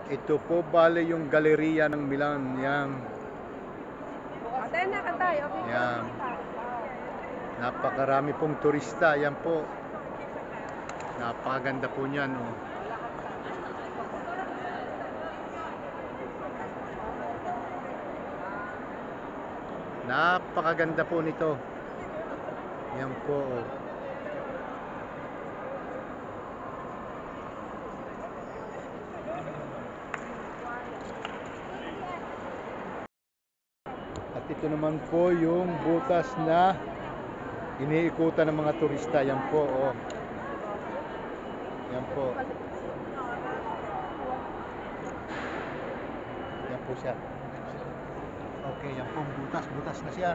Ito po bale yung galeriya ng Milan. Yan. Yan. Napakarami pong turista. Yan po. Napakaganda po niyan. Oh. Napakaganda po nito. Yan po. Oh. At ito naman po yung butas na iniikutan ng mga turista. Yan po. Oh. Yan po. Yan po siya. Okay, yan po. Butas. Butas na siya.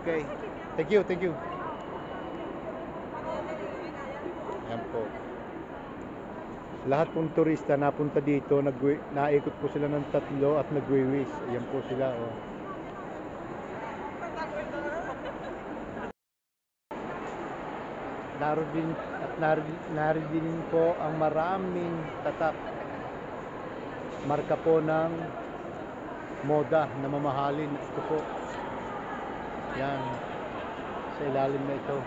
Okay. Thank you. Thank you. Yan po. Lahat pong turista napunta dito, naikot po sila ng 3 at nagwiwis. Ayan po sila. Oh. Naroon din po ang maraming tatak. Marka po ng moda na mamahalin. Ito po. Yan. Sa ilalim na ito.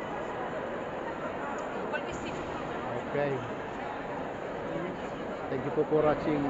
Okay. Thank you po for watching.